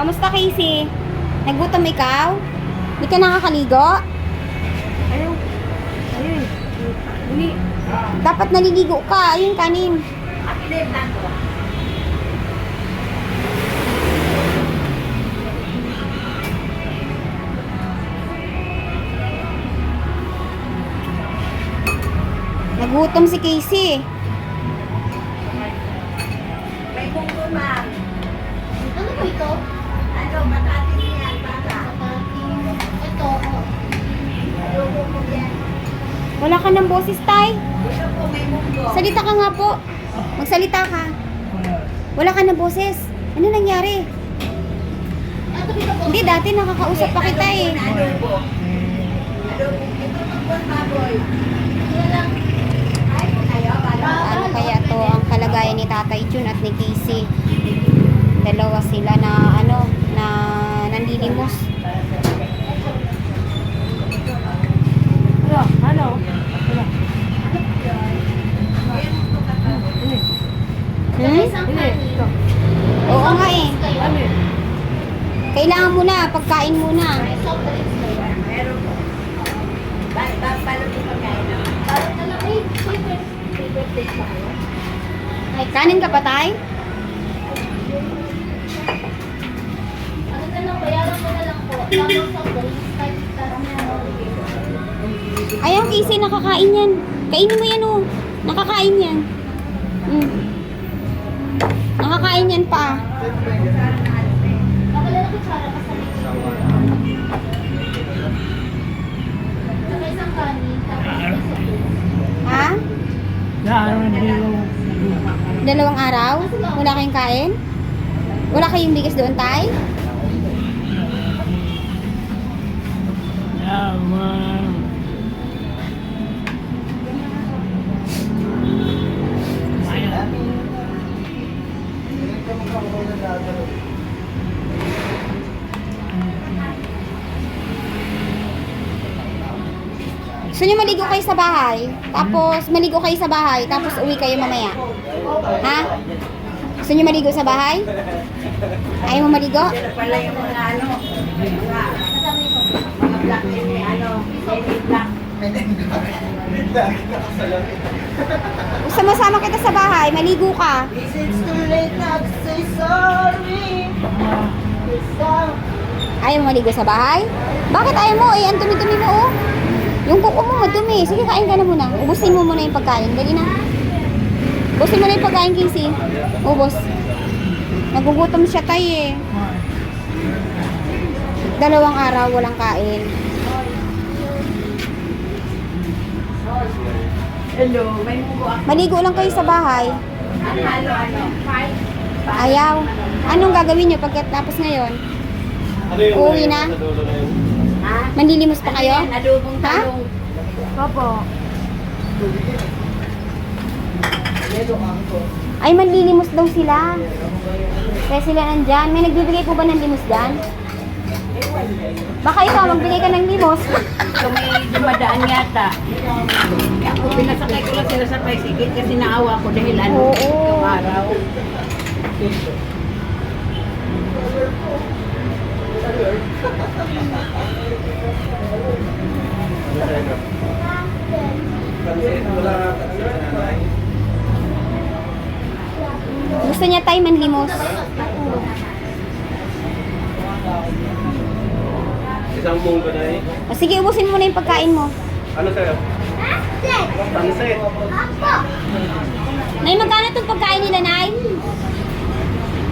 Kamusta, Casey? Nagutom ikaw? Hindi ka nakakaligo? Ayaw. Ayun. Uli. Dapat naliligo ka. Ayun, kanin. Nagutom si Casey. May bunggo, ma'am. Ano po ito? Ano, matatin yan, bata. Ito. Adobo po yan. Wala ka ng boses, Tay. Ito po, may bunggo. Salita ka nga po. Magsalita ka. Wala ka ng boses. Ano nangyari? Ito dito po. Hindi, dati nakakausap pa kita eh. Adobo. Adobo. Ito po, baboy. Kaya lang. Ay, po kayo, bala. Ano kaya to ang kalagayan ni Tatay Jun at ni Casey? Dalawa sila na na nanlilimos. Ano? Hmm? Isang kanin. Oo nga eh. Ano yun? Kailangan muna, pagkain muna. Soft drinks na yun. Meron po. Balot po pagkain naman. Parang na lang, favorite dish ba kayo? Ay, Kanin ka pa, Tay? ano na lang, bayaran ko na lang po. Tapos soft drinks, kahit parang Ayaw, Casey, nakakain yan. Kainin mo yan, oh. Nakakain yan. Nakakain yan pa. Nakalala ko tsara ka sa saka isang kanin, tapos may soft drinks. Ha? Dalawang araw? Wala kayong kain? Wala kayong bigas doon, Tay? Gusto nyo maligo kayo sa bahay? Tapos, maligo kayo sa bahay, tapos uwi kayo mamaya? Ha? Gusto nyo maligo sa bahay? Ayaw mo maligo? Yan pala yung mga ano, mga black and may ano, baby black. Gusto mo sama kita sa bahay, maligo ka. This is too late now to say sorry. Ayaw mo maligo sa bahay? Bakit ayaw mo? Eh, ang dumi-dumi mo, oh. Yung kuko mo, madumi. Sige, kain ka na muna. Ubusin mo muna yung pagkain. Dali na. Ubusin mo na yung pagkain, Casey. Ubos. Nagugutom siya, Tay, eh. 2 araw, walang kain. Hello, may mugo ako. Maligo lang kayo sa bahay. Halo, ano? Five. Ayaw. Anong gagawin nyo pagkatapos ngayon? Uuwi na? Ha? Manlilimos pa kayo? Ano yan? Adobong Ha? talong. Opo. Ay, manlilimos daw sila. Kaya sila nandyan. May nagbibigay po ba ng limos dyan? Baka ikaw, magbigay ka ng limos. So may dumadaan yata. Ako, pinasakay ko lang sila sa tricycle kasi naawa ko dahil ano, Oo. yung araw. Gusto niya tayo manlimos. Isang munggo na eh. O sige, ubusin mo na yung pagkain mo. Ano sa'yo? Pansit. Nay, magkano itong pagkain nila, Nay?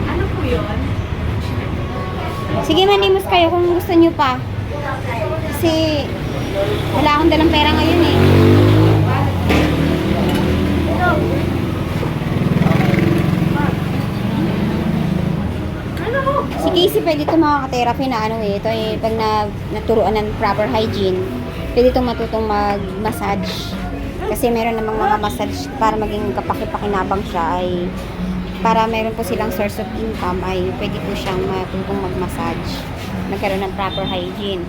Ano po yun? Sige, manlimos kayo kung gusto niyo pa. Kasi wala akong dalang pera ngayon eh. Si Casey pwede itong makaka-therapy na ano eh. Ito eh, pag naturuan ng proper hygiene, pwede itong matutong mag-massage. Kasi meron namang mga massage para maging kapaki-pakinabang siya ay para meron po silang source of income ay pwede po siyang matutong mag-massage. Magkaroon ng proper hygiene.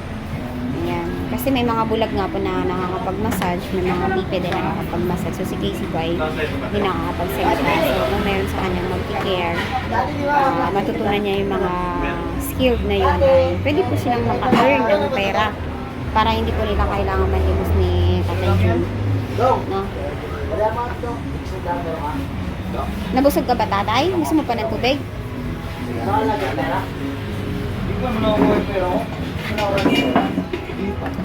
Ayan. Kasi may mga bulag nga po na nakakapag-massage, may mga biped na nakakapag-massage. So si Casey po ay hindi nakakapag-salita. So kung meron sa kanyang mag-care, matutunan niya yung mga skilled na yun. Pwede po silang maka-earn ng pera para hindi po nila kailangan malimos ni Tatay Jun. No? Nabusog ka ba, tatay? Gusto mo pa ng tubig?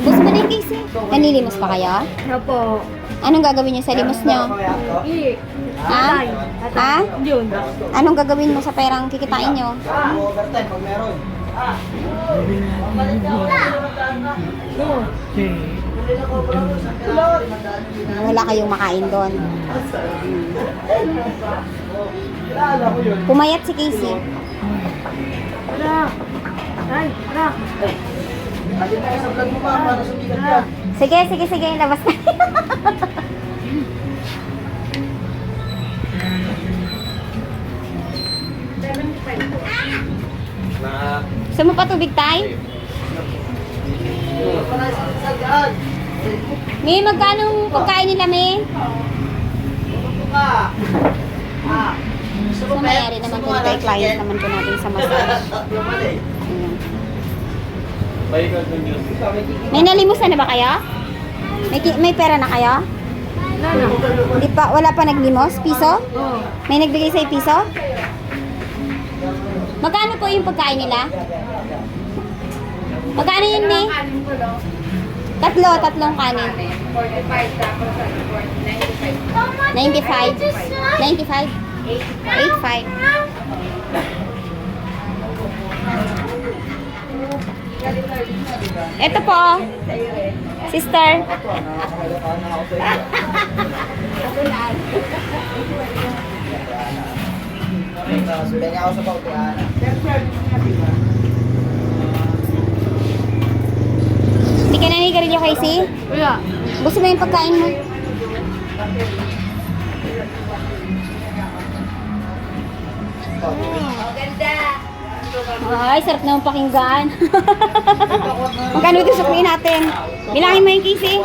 Gusto mo din, Casey? Nanilimos pa kayo? Opo. Anong gagawin niyo sa limos niyo? Ha? Ha? Yun. Anong gagawin mo sa perang kikitain niyo? Overtime pag meron. Wala kayong makain doon. Pumayat si Casey. Sige, sige, sige. Labas na. Na, Gusto mo pa tubig, tay? May magkano pagkain nila, May? So, mayari naman po tayo, client naman po natin sa massage. Ayan. may gagawin yun. May nalimusan na ba kayo? May pera na kayo? Hindi pa, wala pa naglimos? Piso? May nagbigay sa'yo piso? Magkano po yung pagkain nila? Magkano yun, May? Tatlong kanin. 95. 95? 85. Ito po. Sister. Hindi ka nanigarilyo, Casey? Wala. Gusto mo yung pagkain mo? Ay, sarap naman pakinggan. Magkano ito sukuin natin? Bilangin mo yung Casey?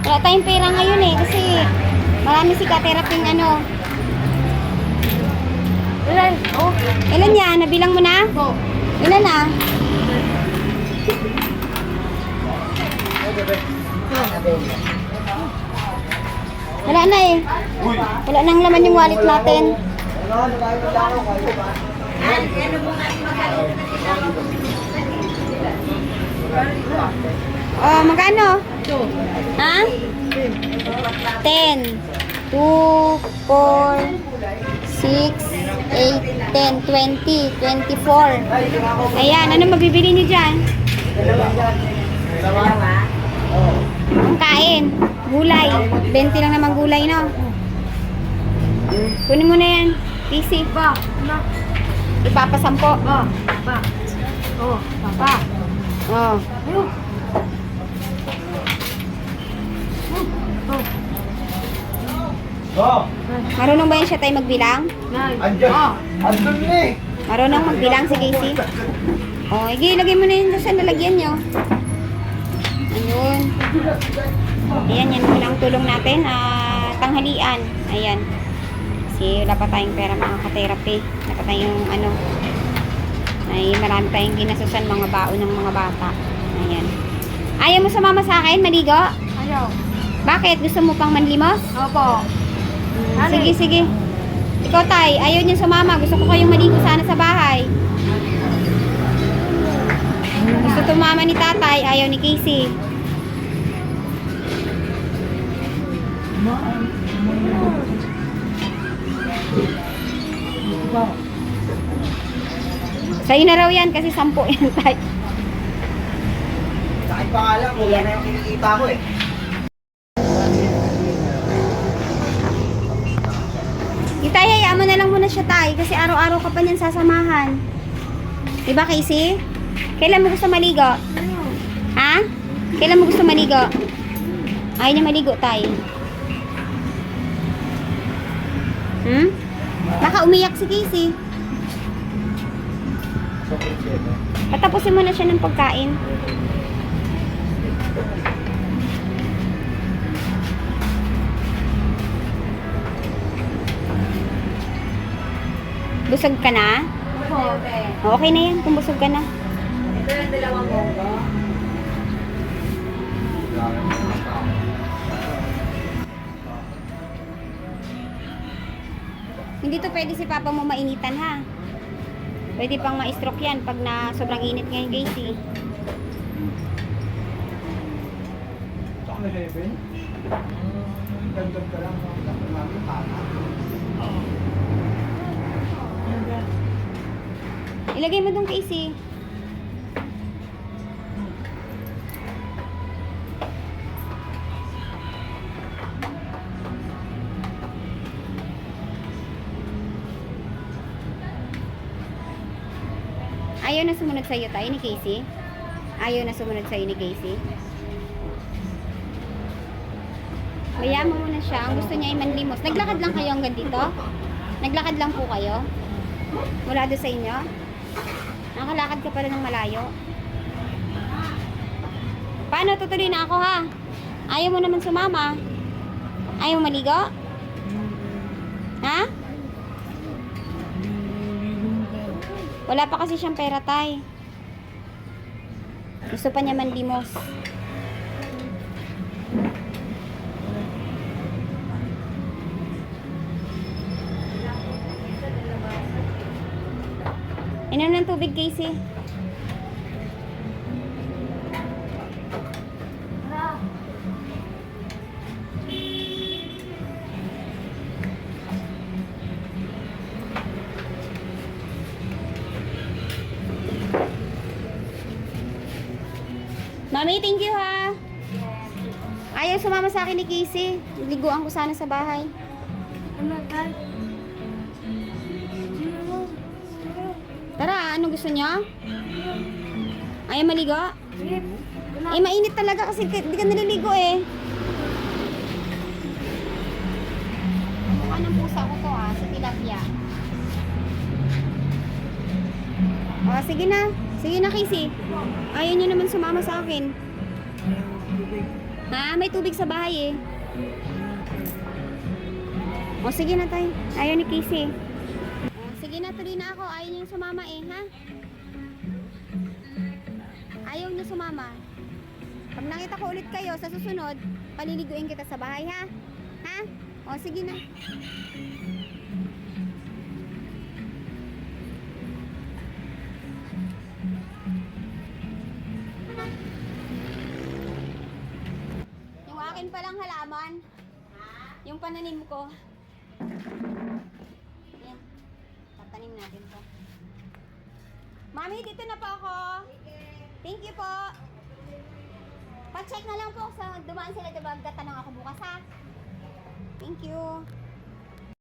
Wala tayong pera ngayon eh, kasi marami si ka-theraping ano. Ilan? Oh. Ilan yan? Nabilang mo na? Ilan na? Wala na eh. Wala nang laman yung wallet natin. Oh, magkano? Ha? 10. 2, 4, 6, 8, 10, 20, 24. Ayan, ano mabibili niyo dyan? Ang kain. Gulay. 20 lang naman gulay, no? Kunin mo na yan. Easy. Ba? Na? Ipapasampo. Ba? Ba? Oh, papa. Oh. Ayun. Go! Marunong ba yan siya tayo magbilang? Nine. Andiyan! Andun na eh! Marunong magbilang si Casey? Oh, sige, lagay mo na yun sa nalagyan nyo. Ayun. Ayan, yan lang tulong natin. Tanghalian. Ayan. Kasi wala pa tayong pera mga ka-therapy. Wala pa tayong ano. Ay, marami tayong ginasusan mga baon ng mga bata. Ayan. Ayaw mo sumama sa akin, maligo? Ayaw. Bakit? Gusto mo pang manlimos? Opo. Sige, sige. Ikaw, tay, ayaw niyo sumama. Gusto ko kayong maligo sana sa bahay. Gusto tumama ni tatay, ayaw ni Casey. Sa'yo na raw yan kasi 10 yan, tay. Sa akin pa nga lang, wala na yung kinikita ko eh. Itay, hayaan mo na lang muna siya, tay. Kasi araw-araw ka pa niyan sasamahan. Diba, Casey? Kailan mo gusto maligo? Ha? Kailan mo gusto maligo? Ayaw niya maligo, tay. Hmm? Baka umiyak si Casey. Patapusin mo na siya ng pagkain. Busog ka na? Okay na yan kung busog ka na. Ito yung dalawang monggo. Hindi to pwede si Papa mo mainitan ha. Pwede pang ma-stroke yan pag na sobrang init ngayon, Casey. Saka na heaven? Gandang ka lang. Namin tama. Ilagay mo dong, Casey. Ayaw na sumunod sa'yo tayo ni Casey? Ayaw na sumunod sa'yo ni Casey? Bayaan mo muna siya. Ang gusto niya ay manlimos. Naglakad lang kayo hanggang dito? Naglakad lang po kayo? Mula doon sa inyo? Nakalakad ka pala ng malayo. Paano? Tutuloy na ako ha? Ayaw mo naman sumama? Ayaw mo maligo? Ha? Wala pa kasi siyang pera, tay. Gusto pa niya manlimos. Inom ng tubig, Casey. Mami, thank you ha. Ayaw sumama sa akin ni Casey. Liguan ko sana sa bahay. Tara, ano gusto niya? Ayaw maligo? Eh, mainit talaga kasi di ka naliligo eh. Mukha ng pusa ko to ha, sa tilapia. O, sige na. Sige na, Casey. Ayaw niyo naman sumama sa akin. Ha? May tubig sa bahay eh. O, sige na tayo. Ayaw ni Casey. O, sige na, tuloy na ako. Ayaw niyo sumama eh, ha? Ayaw niyo sumama. Pag nakita ko ulit kayo sa susunod, paliliguin kita sa bahay, ha? Ha? O, sige na. Yung akin palang halaman, yung pananim ko. Yan. Tatanim natin to. Mami, dito na po ako. Thank you po. Pa-check na lang po sa dumaan sila, diba? Gatanong ako bukas, ha? Thank you.